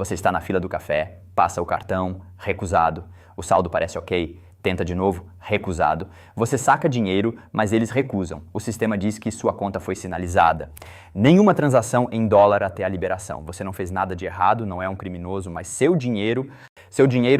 Você está na fila do café, passa o cartão, recusado. O saldo parece ok, tenta de novo, recusado. Você saca dinheiro, mas eles recusam. O sistema diz que sua conta foi sinalizada. Nenhuma transação em dólar até a liberação. Você não fez nada de errado, não é um criminoso, mas seu dinheiro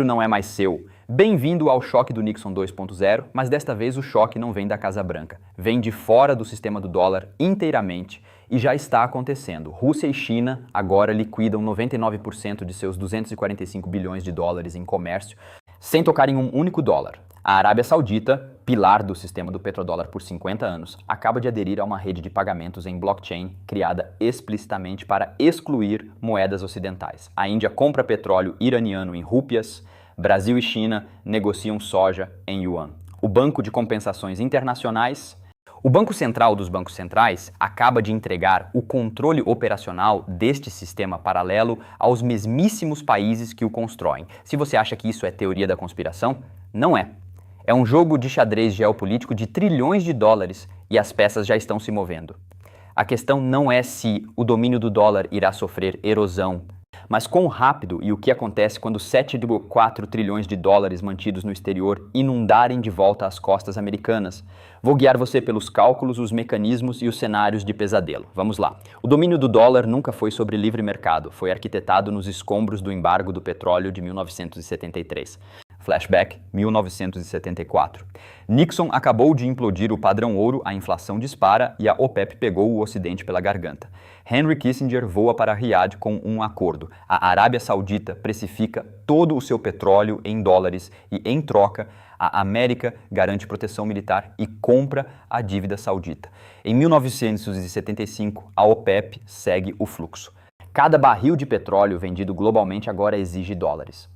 não é mais seu. Bem-vindo ao choque do Nixon 2.0, mas desta vez o choque não vem da Casa Branca. Vem de fora do sistema do dólar inteiramente e já está acontecendo. Rússia e China agora liquidam 99% de seus 245 bilhões de dólares em comércio sem tocar em um único dólar. A Arábia Saudita, pilar do sistema do petrodólar por 50 anos, acaba de aderir a uma rede de pagamentos em blockchain criada explicitamente para excluir moedas ocidentais. A Índia compra petróleo iraniano em rúpias, Brasil e China negociam soja em yuan. O Banco de Compensações Internacionais, o Banco Central dos Bancos Centrais, acaba de entregar o controle operacional deste sistema paralelo aos mesmíssimos países que o constroem. Se você acha que isso é teoria da conspiração, não é. É um jogo de xadrez geopolítico de trilhões de dólares e as peças já estão se movendo. A questão não é se o domínio do dólar irá sofrer erosão, mas quão rápido e o que acontece quando 7,4 trilhões de dólares mantidos no exterior inundarem de volta as costas americanas. Vou guiar você pelos cálculos, os mecanismos e os cenários de pesadelo. Vamos lá. O domínio do dólar nunca foi sobre livre mercado, foi arquitetado nos escombros do embargo do petróleo de 1973. Flashback, 1974. Nixon acabou de implodir o padrão ouro, a inflação dispara e a OPEP pegou o Ocidente pela garganta. Henry Kissinger voa para Riad com um acordo. A Arábia Saudita precifica todo o seu petróleo em dólares e, em troca, a América garante proteção militar e compra a dívida saudita. Em 1975, a OPEP segue o fluxo. Cada barril de petróleo vendido globalmente agora exige dólares.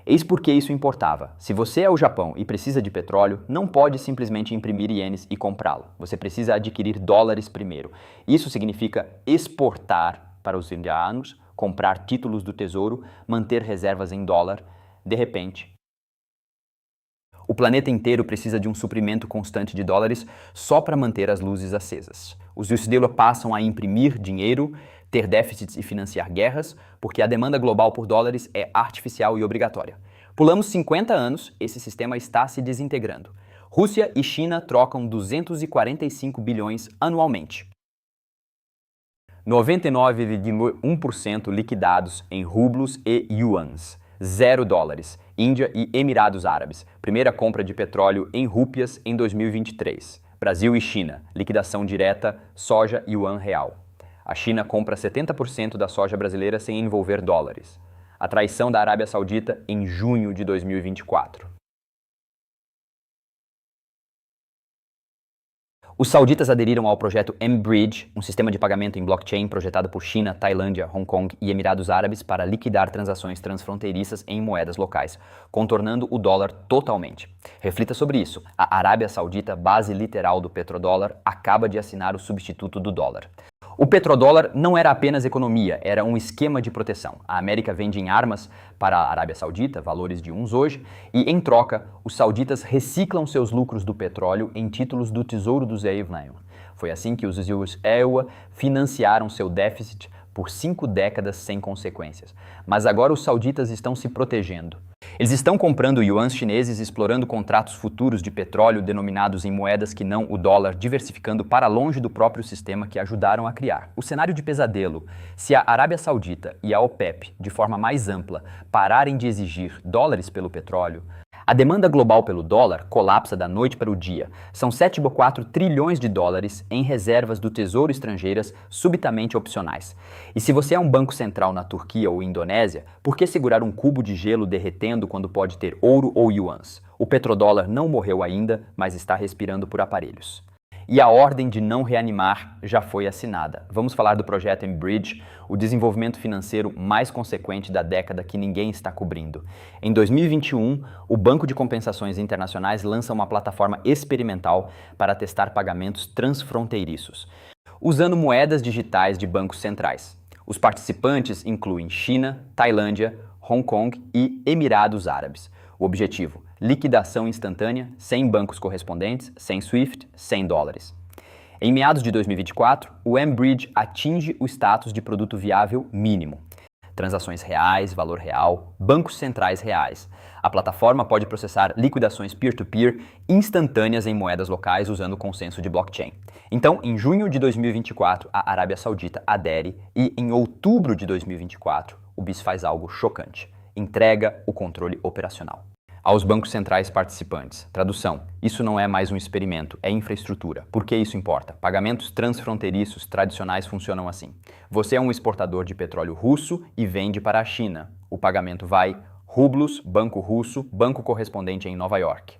Eis por que isso importava. Se você é o Japão e precisa de petróleo, não pode simplesmente imprimir ienes e comprá-lo. Você precisa adquirir dólares primeiro. Isso significa exportar para os indianos, comprar títulos do tesouro, manter reservas em dólar. De repente, o planeta inteiro precisa de um suprimento constante de dólares só para manter as luzes acesas. Os Yusdela passam a imprimir dinheiro, ter déficits e financiar guerras, porque a demanda global por dólares é artificial e obrigatória. Pulamos 50 anos, esse sistema está se desintegrando. Rússia e China trocam 245 bilhões anualmente. 99,1% liquidados em rublos e yuans. 0 dólares. Índia e Emirados Árabes. Primeira compra de petróleo em rúpias em 2023. Brasil e China. Liquidação direta, soja e yuan real. A China compra 70% da soja brasileira sem envolver dólares. A traição da Arábia Saudita em junho de 2024. Os sauditas aderiram ao projeto mBridge, um sistema de pagamento em blockchain projetado por China, Tailândia, Hong Kong e Emirados Árabes para liquidar transações transfronteiriças em moedas locais, contornando o dólar totalmente. Reflita sobre isso. A Arábia Saudita, base literal do petrodólar, acaba de assinar o substituto do dólar. O petrodólar não era apenas economia, era um esquema de proteção. A América vende em armas para a Arábia Saudita, valores de uns hoje, e em troca, os sauditas reciclam seus lucros do petróleo em títulos do Tesouro do Zayevnayon. Foi assim que os EUA financiaram seu déficit por 5 décadas sem consequências. Mas agora os sauditas estão se protegendo. Eles estão comprando yuans chineses, explorando contratos futuros de petróleo denominados em moedas que não o dólar, diversificando para longe do próprio sistema que ajudaram a criar. O cenário de pesadelo, se a Arábia Saudita e a OPEP, de forma mais ampla, pararem de exigir dólares pelo petróleo, a demanda global pelo dólar colapsa da noite para o dia. São 7,4 trilhões de dólares em reservas do Tesouro estrangeiras subitamente opcionais. E se você é um banco central na Turquia ou Indonésia, por que segurar um cubo de gelo derretendo quando pode ter ouro ou yuans? O petrodólar não morreu ainda, mas está respirando por aparelhos. E a ordem de não reanimar já foi assinada. Vamos falar do projeto mBridge, o desenvolvimento financeiro mais consequente da década que ninguém está cobrindo. Em 2021, o Banco de Compensações Internacionais lança uma plataforma experimental para testar pagamentos transfronteiriços, usando moedas digitais de bancos centrais. Os participantes incluem China, Tailândia, Hong Kong e Emirados Árabes. O objetivo: liquidação instantânea, sem bancos correspondentes, sem SWIFT, sem dólares. Em meados de 2024, o mBridge atinge o status de produto viável mínimo. transações reais, valor real, bancos centrais reais. A plataforma pode processar liquidações peer-to-peer instantâneas em moedas locais usando o consenso de blockchain. Então, em junho de 2024, a Arábia Saudita adere e, em outubro de 2024, o BIS faz algo chocante. Entrega o controle operacional aos bancos centrais participantes. Tradução: isso não é mais um experimento, é infraestrutura. Por que isso importa? Pagamentos transfronteiriços tradicionais funcionam assim. Você é um exportador de petróleo russo e vende para a China. O pagamento vai rublos, banco russo, banco correspondente em Nova York.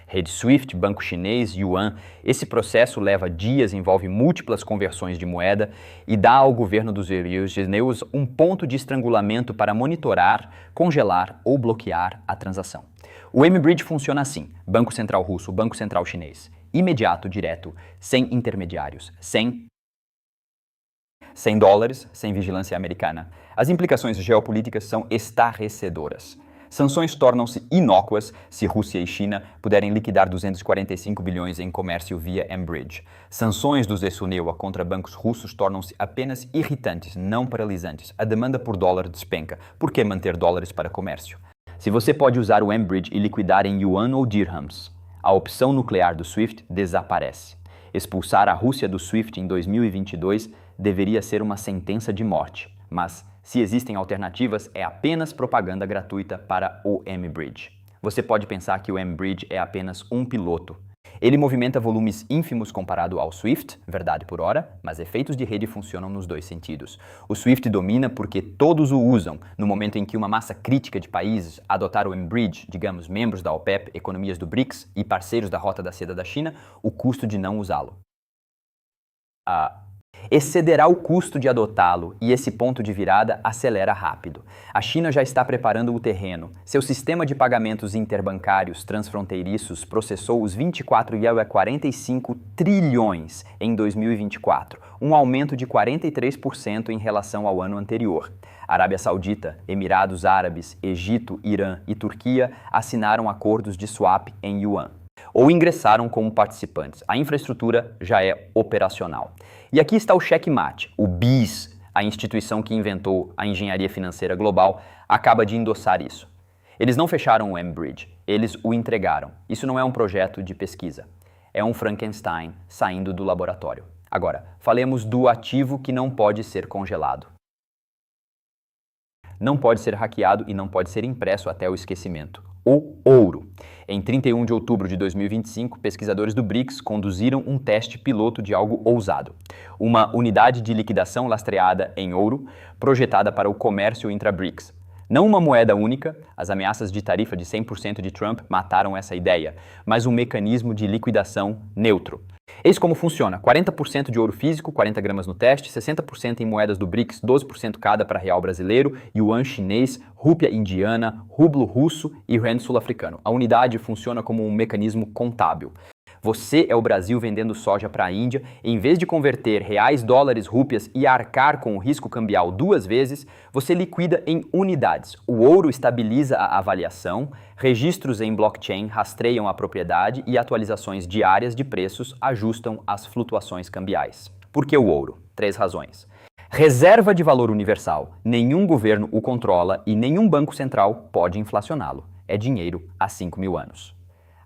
Rede SWIFT, banco chinês, yuan. Esse processo leva dias, envolve múltiplas conversões de moeda e dá ao governo dos Rio de Janeiro um ponto de estrangulamento para monitorar, congelar ou bloquear a transação. O M-Bridge funciona assim: Banco Central Russo, Banco Central Chinês. Imediato, direto, sem intermediários, sem dólares, sem vigilância americana. As implicações geopolíticas são estarrecedoras. Sanções tornam-se inócuas se Rússia e China puderem liquidar 245 bilhões em comércio via M-Bridge. Sanções dos Esunewa contra bancos russos tornam-se apenas irritantes, não paralisantes. A demanda por dólar despenca. Por que manter dólares para comércio? Se você pode usar o M-Bridge e liquidar em yuan ou dirhams, a opção nuclear do SWIFT desaparece. Expulsar a Rússia do SWIFT em 2022 deveria ser uma sentença de morte, mas se existem alternativas, é apenas propaganda gratuita para o M-Bridge. Você pode pensar que o M-Bridge é apenas um piloto. Ele movimenta volumes ínfimos comparado ao SWIFT, verdade por hora, mas efeitos de rede funcionam nos dois sentidos. O SWIFT domina porque todos o usam. No momento em que uma massa crítica de países adotar o M-Bridge, digamos, membros da OPEP, economias do BRICS e parceiros da Rota da Seda da China, o custo de não usá-lo excederá o custo de adotá-lo e esse ponto de virada acelera rápido. A China já está preparando o terreno. Seu sistema de pagamentos interbancários transfronteiriços processou os 24,45 trilhões em 2024, um aumento de 43% em relação ao ano anterior. Arábia Saudita, Emirados Árabes, Egito, Irã e Turquia assinaram acordos de swap em yuan ou ingressaram como participantes. A infraestrutura já é operacional. E aqui está o checkmate. O BIS, a instituição que inventou a engenharia financeira global, acaba de endossar isso. Eles não fecharam o M-Bridge, eles o entregaram. Isso não é um projeto de pesquisa, é um Frankenstein saindo do laboratório. Agora, falemos do ativo que não pode ser congelado. Não pode ser hackeado e não pode ser impresso até o esquecimento. O ouro. Em 31 de outubro de 2025, pesquisadores do BRICS conduziram um teste piloto de algo ousado. Uma unidade de liquidação lastreada em ouro, projetada para o comércio intra-BRICS. Não uma moeda única, as ameaças de tarifa de 100% de Trump mataram essa ideia, mas um mecanismo de liquidação neutro. Eis como funciona: 40% de ouro físico, 40 gramas no teste, 60% em moedas do BRICS, 12% cada para real brasileiro, yuan chinês, rúpia indiana, rublo russo e rand sul-africano. A unidade funciona como um mecanismo contábil. Você é o Brasil vendendo soja para a Índia, em vez de converter reais, dólares, rúpias e arcar com o risco cambial duas vezes, você liquida em unidades. O ouro estabiliza a avaliação, registros em blockchain rastreiam a propriedade e atualizações diárias de preços ajustam as flutuações cambiais. Por que o ouro? 3 razões. Reserva de valor universal. Nenhum governo o controla e nenhum banco central pode inflacioná-lo. É dinheiro há 5.000 anos.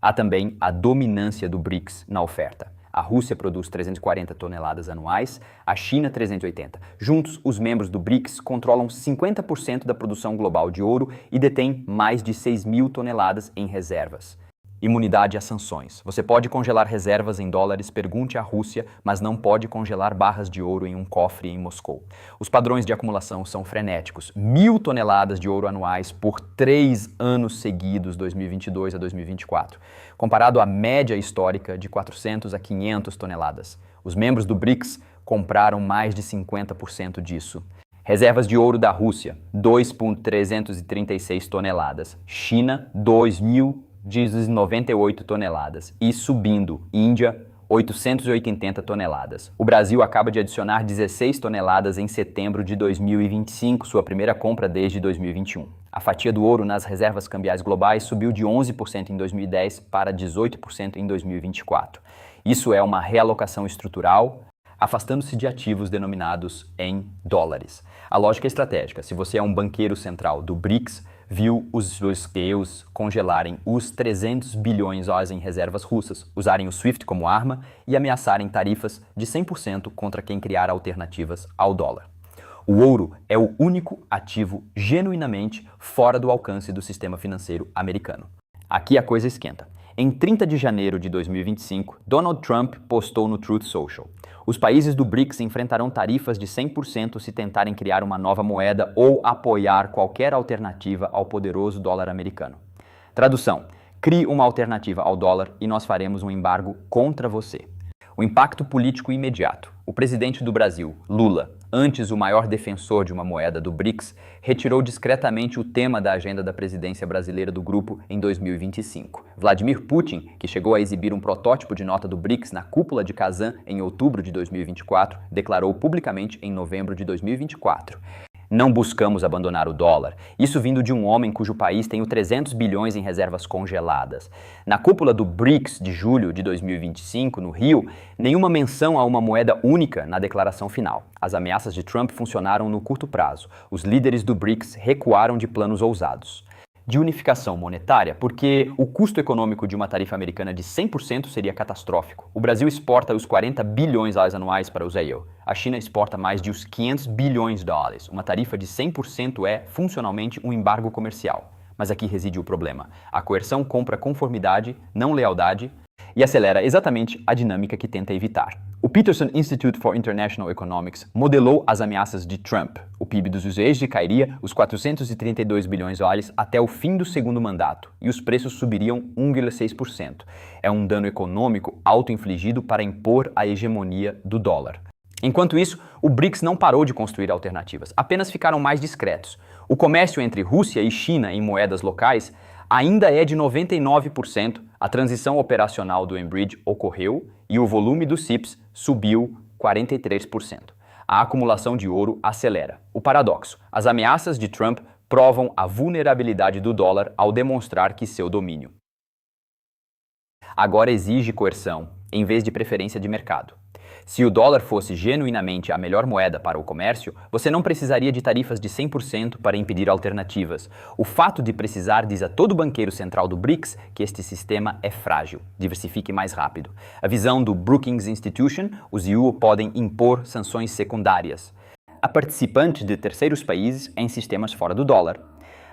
Há também a dominância do BRICS na oferta. A Rússia produz 340 toneladas anuais, a China 380. Juntos, os membros do BRICS controlam 50% da produção global de ouro e detêm mais de 6.000 toneladas em reservas. Imunidade a sanções. Você pode congelar reservas em dólares, pergunte à Rússia, mas não pode congelar barras de ouro em um cofre em Moscou. Os padrões de acumulação são frenéticos. 1.000 toneladas de ouro anuais por 3 anos seguidos, 2022 a 2024, comparado à média histórica de 400 a 500 toneladas. Os membros do BRICS compraram mais de 50% disso. Reservas de ouro da Rússia, 2,336 toneladas. China, 2.098 toneladas e subindo. Índia, 880 toneladas. O Brasil acaba de adicionar 16 toneladas em setembro de 2025, sua primeira compra desde 2021. A fatia do ouro nas reservas cambiais globais subiu de 11% em 2010 para 18% em 2024. Isso é uma realocação estrutural. afastando-se de ativos denominados em dólares. A lógica é estratégica. Se você é um banqueiro central do BRICS, viu os seus congelarem os 300 bilhões em reservas russas, usarem o SWIFT como arma e ameaçarem tarifas de 100% contra quem criar alternativas ao dólar. O ouro é o único ativo genuinamente fora do alcance do sistema financeiro americano. Aqui a coisa esquenta. Em 30 de janeiro de 2025, Donald Trump postou no Truth Social: os países do BRICS enfrentarão tarifas de 100% se tentarem criar uma nova moeda ou apoiar qualquer alternativa ao poderoso dólar americano. Tradução: crie uma alternativa ao dólar e nós faremos um embargo contra você. O impacto político imediato. O presidente do Brasil, Lula, antes o maior defensor de uma moeda do BRICS, retirou discretamente o tema da agenda da presidência brasileira do grupo em 2025. Vladimir Putin, que chegou a exibir um protótipo de nota do BRICS na cúpula de Kazan em outubro de 2024, declarou publicamente em novembro de 2024. Não buscamos abandonar o dólar, isso vindo de um homem cujo país tem 300 bilhões em reservas congeladas. Na cúpula do BRICS de julho de 2025, no Rio, nenhuma menção a uma moeda única na declaração final. As ameaças de Trump funcionaram no curto prazo. Os líderes do BRICS recuaram de planos ousados. De unificação monetária, porque o custo econômico de uma tarifa americana de 100% seria catastrófico. O Brasil exporta os 40 bilhões anuais para Israel. A China exporta mais de os 500 bilhões de dólares. Uma tarifa de 100% é, funcionalmente, um embargo comercial. Mas aqui reside o problema. A coerção compra conformidade, não lealdade, e acelera exatamente a dinâmica que tenta evitar. O Peterson Institute for International Economics modelou as ameaças de Trump. O PIB dos USAs cairia os 432 bilhões de dólares até o fim do segundo mandato e os preços subiriam 1,6%. É um dano econômico auto-infligido para impor a hegemonia do dólar. Enquanto isso, o BRICS não parou de construir alternativas, apenas ficaram mais discretos. O comércio entre Rússia e China em moedas locais ainda é de 99%, a transição operacional do Enbridge ocorreu e o volume dos CIPS subiu 43%. A acumulação de ouro acelera. O paradoxo: as ameaças de Trump provam a vulnerabilidade do dólar ao demonstrar que seu domínio agora exige coerção, em vez de preferência de mercado. Se o dólar fosse genuinamente a melhor moeda para o comércio, você não precisaria de tarifas de 100% para impedir alternativas. O fato de precisar diz a todo banqueiro central do BRICS que este sistema é frágil. Diversifique mais rápido. A visão do Brookings Institution, os IU podem impor sanções secundárias a participantes de terceiros países em sistemas fora do dólar.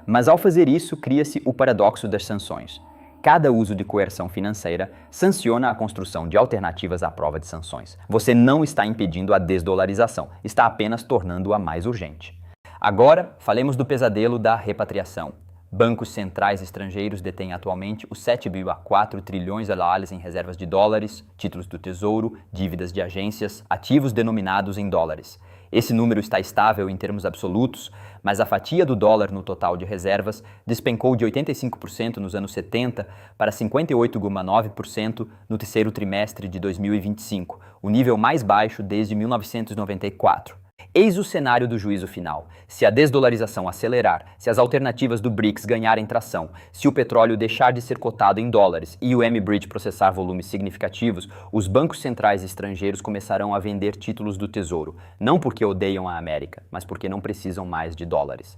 Mas ao fazer isso, cria-se o paradoxo das sanções. Cada uso de coerção financeira sanciona a construção de alternativas à prova de sanções. Você não está impedindo a desdolarização, está apenas tornando-a mais urgente. Agora, falemos do pesadelo da repatriação. Bancos centrais estrangeiros detêm atualmente os 7,4 trilhões de dólares em reservas de dólares, títulos do tesouro, dívidas de agências, ativos denominados em dólares. Esse número está estável em termos absolutos, mas a fatia do dólar no total de reservas despencou de 85% nos anos 70 para 58,9% no terceiro trimestre de 2025, o nível mais baixo desde 1994. Eis o cenário do juízo final. Se a desdolarização acelerar, se as alternativas do BRICS ganharem tração, se o petróleo deixar de ser cotado em dólares e o Enbridge processar volumes significativos, os bancos centrais estrangeiros começarão a vender títulos do Tesouro, não porque odeiam a América, mas porque não precisam mais de dólares.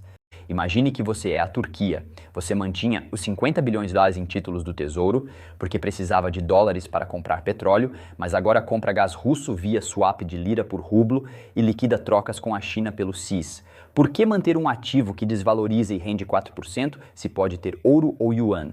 Imagine que você é a Turquia. Você mantinha os 50 bilhões de dólares em títulos do Tesouro, porque precisava de dólares para comprar petróleo, mas agora compra gás russo via swap de lira por rublo e liquida trocas com a China pelo CIS. Por que manter um ativo que desvaloriza e rende 4% se pode ter ouro ou yuan?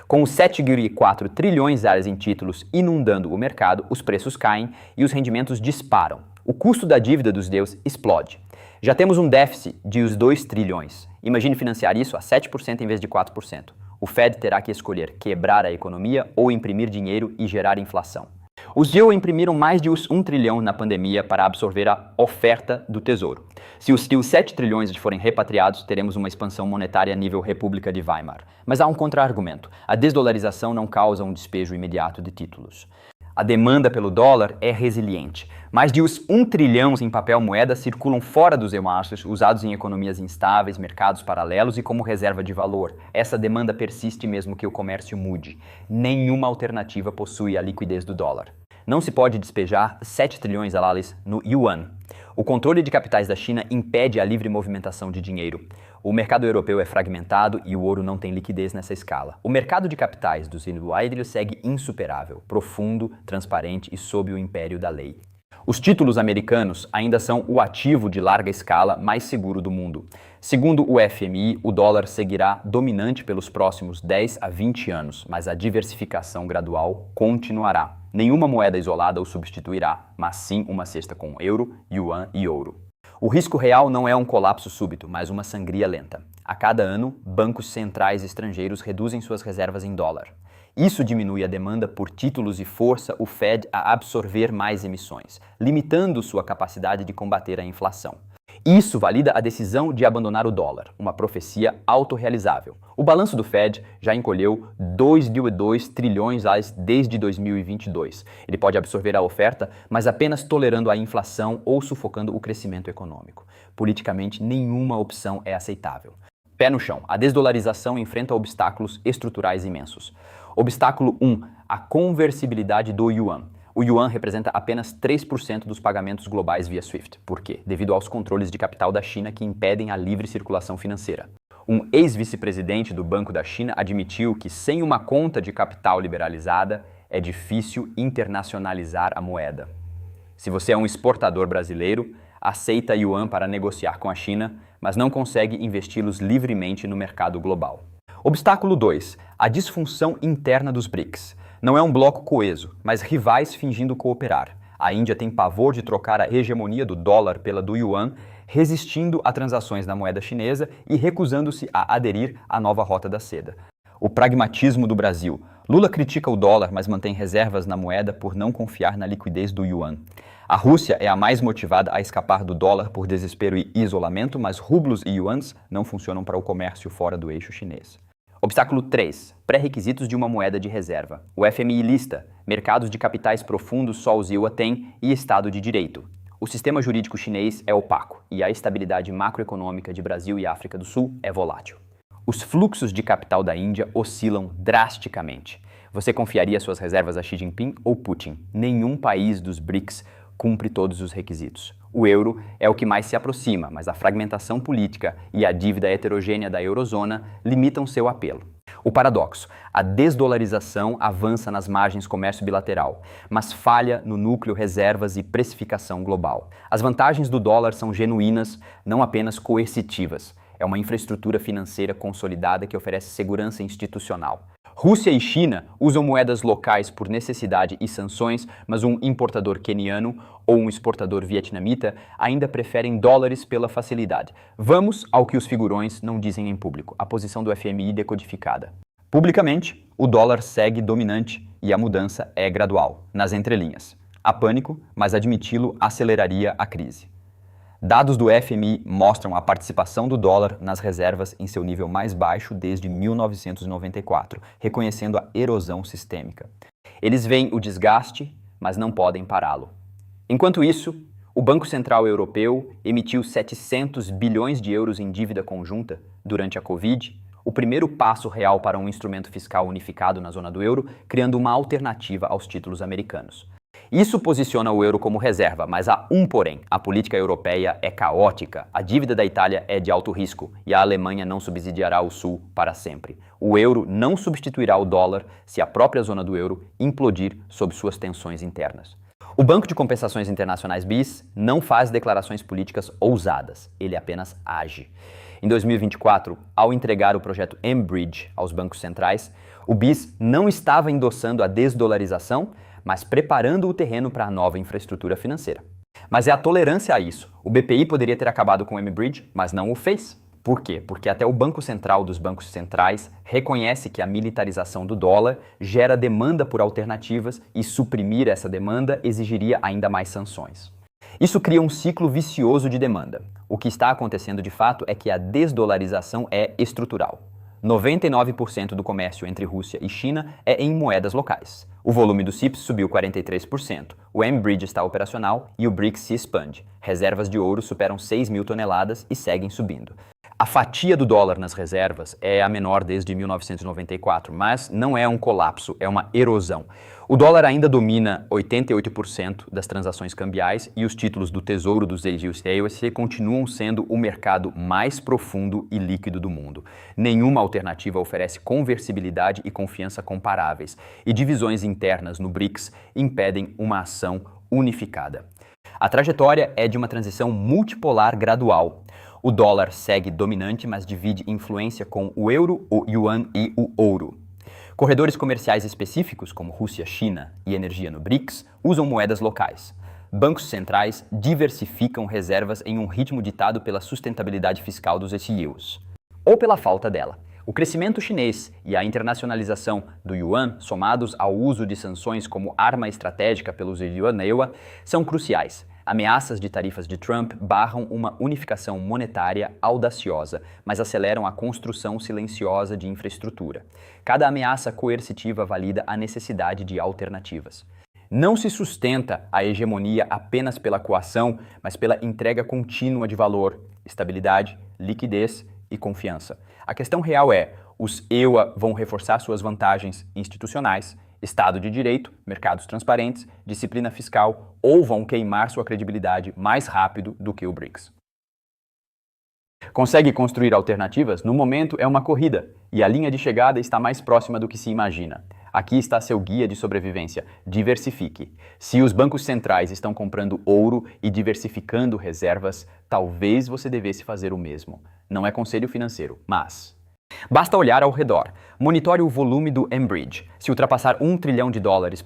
Com os 7,4 trilhões de dólares em títulos inundando o mercado, os preços caem e os rendimentos disparam. O custo da dívida dos deuses explode. Já temos um déficit de os 2 trilhões. Imagine financiar isso a 7% em vez de 4%. O Fed terá que escolher quebrar a economia ou imprimir dinheiro e gerar inflação. Os YOU imprimiram mais de 1 trilhão na pandemia para absorver a oferta do Tesouro. Se os 7 trilhões forem repatriados, teremos uma expansão monetária a nível República de Weimar. Mas há um contra-argumento. A desdolarização não causa um despejo imediato de títulos. A demanda pelo dólar é resiliente. Mais de 1 trilhão em papel moeda circulam fora dos emárcios, usados em economias instáveis, mercados paralelos e como reserva de valor. Essa demanda persiste mesmo que o comércio mude. Nenhuma alternativa possui a liquidez do dólar. Não se pode despejar 7 trilhões dólares no yuan. O controle de capitais da China impede a livre movimentação de dinheiro. O mercado europeu é fragmentado e o ouro não tem liquidez nessa escala. O mercado de capitais do Zimbábue segue insuperável, profundo, transparente e sob o império da lei. Os títulos americanos ainda são o ativo de larga escala mais seguro do mundo. Segundo o FMI, o dólar seguirá dominante pelos próximos 10 a 20 anos, mas a diversificação gradual continuará. Nenhuma moeda isolada o substituirá, mas sim uma cesta com euro, yuan e ouro. O risco real não é um colapso súbito, mas uma sangria lenta. A cada ano, bancos centrais estrangeiros reduzem suas reservas em dólar. Isso diminui a demanda por títulos e força o Fed a absorver mais emissões, limitando sua capacidade de combater a inflação. Isso valida a decisão de abandonar o dólar, uma profecia autorrealizável. O balanço do Fed já encolheu 2,2 trilhões desde 2022. Ele pode absorver a oferta, mas apenas tolerando a inflação ou sufocando o crescimento econômico. Politicamente, nenhuma opção é aceitável. Pé no chão, a desdolarização enfrenta obstáculos estruturais imensos. Obstáculo 1. A conversibilidade do yuan. O yuan representa apenas 3% dos pagamentos globais via SWIFT. Por quê? Devido aos controles de capital da China que impedem a livre circulação financeira. Um ex-vice-presidente do Banco da China admitiu que sem uma conta de capital liberalizada é difícil internacionalizar a moeda. Se você é um exportador brasileiro, aceita yuan para negociar com a China, mas não consegue investi-los livremente no mercado global. Obstáculo 2. A disfunção interna dos BRICS. Não é um bloco coeso, mas rivais fingindo cooperar. A Índia tem pavor de trocar a hegemonia do dólar pela do yuan, resistindo a transações na moeda chinesa e recusando-se a aderir à nova rota da seda. O pragmatismo do Brasil. Lula critica o dólar, mas mantém reservas na moeda por não confiar na liquidez do yuan. A Rússia é a mais motivada a escapar do dólar por desespero e isolamento, mas rublos e yuans não funcionam para o comércio fora do eixo chinês. Obstáculo 3. Pré-requisitos de uma moeda de reserva. O FMI lista: mercados de capitais profundos só o ZIWA tem e Estado de Direito. O sistema jurídico chinês é opaco e a estabilidade macroeconômica de Brasil e África do Sul é volátil. Os fluxos de capital da Índia oscilam drasticamente. Você confiaria suas reservas a Xi Jinping ou Putin? Nenhum país dos BRICS cumpre todos os requisitos. O euro é o que mais se aproxima, mas a fragmentação política e a dívida heterogênea da eurozona limitam seu apelo. O paradoxo: a desdolarização avança nas margens comércio bilateral, mas falha no núcleo reservas e precificação global. As vantagens do dólar são genuínas, não apenas coercitivas. É uma infraestrutura financeira consolidada que oferece segurança institucional. Rússia e China usam moedas locais por necessidade e sanções, mas um importador queniano ou um exportador vietnamita ainda preferem dólares pela facilidade. Vamos ao que os figurões não dizem em público, a posição do FMI decodificada. Publicamente, o dólar segue dominante e a mudança é gradual, nas entrelinhas. Há pânico, mas admiti-lo aceleraria a crise. Dados do FMI mostram a participação do dólar nas reservas em seu nível mais baixo desde 1994, reconhecendo a erosão sistêmica. Eles veem o desgaste, mas não podem pará-lo. Enquanto isso, o Banco Central Europeu emitiu 700 bilhões de euros em dívida conjunta durante a Covid, o primeiro passo real para um instrumento fiscal unificado na zona do euro, criando uma alternativa aos títulos americanos. Isso posiciona o euro como reserva, mas há um porém: a política europeia é caótica, a dívida da Itália é de alto risco e a Alemanha não subsidiará o Sul para sempre. O euro não substituirá o dólar se a própria zona do euro implodir sob suas tensões internas. O Banco de Compensações Internacionais BIS não faz declarações políticas ousadas, ele apenas age. Em 2024, ao entregar o projeto mBridge aos bancos centrais, o BIS não estava endossando a desdolarização, mas preparando o terreno para a nova infraestrutura financeira. Mas é a tolerância a isso. O BPI poderia ter acabado com o mBridge, mas não o fez. Por quê? Porque até o Banco Central dos bancos centrais reconhece que a militarização do dólar gera demanda por alternativas e suprimir essa demanda exigiria ainda mais sanções. Isso cria um ciclo vicioso de demanda. O que está acontecendo de fato é que a desdolarização é estrutural. 99% do comércio entre Rússia e China é em moedas locais. O volume do CIPS subiu 43%, o mBridge está operacional e o BRICS se expande. Reservas de ouro superam 6 mil toneladas e seguem subindo. A fatia do dólar nas reservas é a menor desde 1994, mas não é um colapso, é uma erosão. O dólar ainda domina 88% das transações cambiais e os títulos do Tesouro dos AGUC continuam sendo o mercado mais profundo e líquido do mundo. Nenhuma alternativa oferece conversibilidade e confiança comparáveis, e divisões internas no BRICS impedem uma ação unificada. A trajetória é de uma transição multipolar gradual. O dólar segue dominante, mas divide influência com o euro, o yuan e o ouro. Corredores comerciais específicos, como Rússia, China e energia no BRICS, usam moedas locais. Bancos centrais diversificam reservas em um ritmo ditado pela sustentabilidade fiscal dos SEUs, ou pela falta dela. O crescimento chinês e a internacionalização do yuan, somados ao uso de sanções como arma estratégica pelos yuaneiwa, são cruciais. Ameaças de tarifas de Trump barram uma unificação monetária audaciosa, mas aceleram a construção silenciosa de infraestrutura. Cada ameaça coercitiva valida a necessidade de alternativas. Não se sustenta a hegemonia apenas pela coação, mas pela entrega contínua de valor, estabilidade, liquidez e confiança. A questão real é: os EUA vão reforçar suas vantagens institucionais, Estado de Direito, mercados transparentes, disciplina fiscal, ou vão queimar sua credibilidade mais rápido do que o BRICS? Consegue construir alternativas? No momento é uma corrida, e a linha de chegada está mais próxima do que se imagina. Aqui está seu guia de sobrevivência. Diversifique. Se os bancos centrais estão comprando ouro e diversificando reservas, talvez você devesse fazer o mesmo. Não é conselho financeiro, mas basta olhar ao redor. Monitore o volume do Enbridge. Se ultrapassar $1 trilhão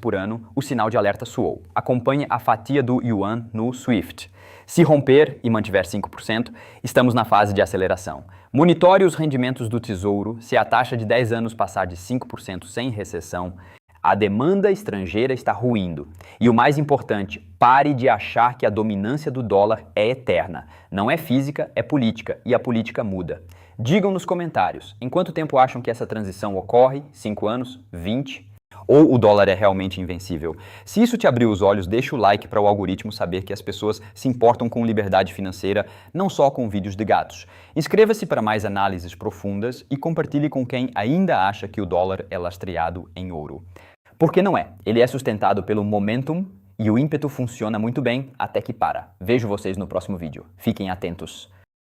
por ano, o sinal de alerta soou. Acompanhe a fatia do yuan no SWIFT. Se romper e mantiver 5%, estamos na fase de aceleração. Monitore os rendimentos do Tesouro. Se a taxa de 10 anos passar de 5% sem recessão, a demanda estrangeira está ruindo. E o mais importante, pare de achar que a dominância do dólar é eterna. Não é física, é política, e a política muda. Digam nos comentários, em quanto tempo acham que essa transição ocorre? 5 anos? 20? Ou o dólar é realmente invencível? Se isso te abriu os olhos, deixa o like para o algoritmo saber que as pessoas se importam com liberdade financeira, não só com vídeos de gatos. Inscreva-se para mais análises profundas e compartilhe com quem ainda acha que o dólar é lastreado em ouro. Porque não é. Ele é sustentado pelo momentum e o ímpeto funciona muito bem até que para. Vejo vocês no próximo vídeo. Fiquem atentos.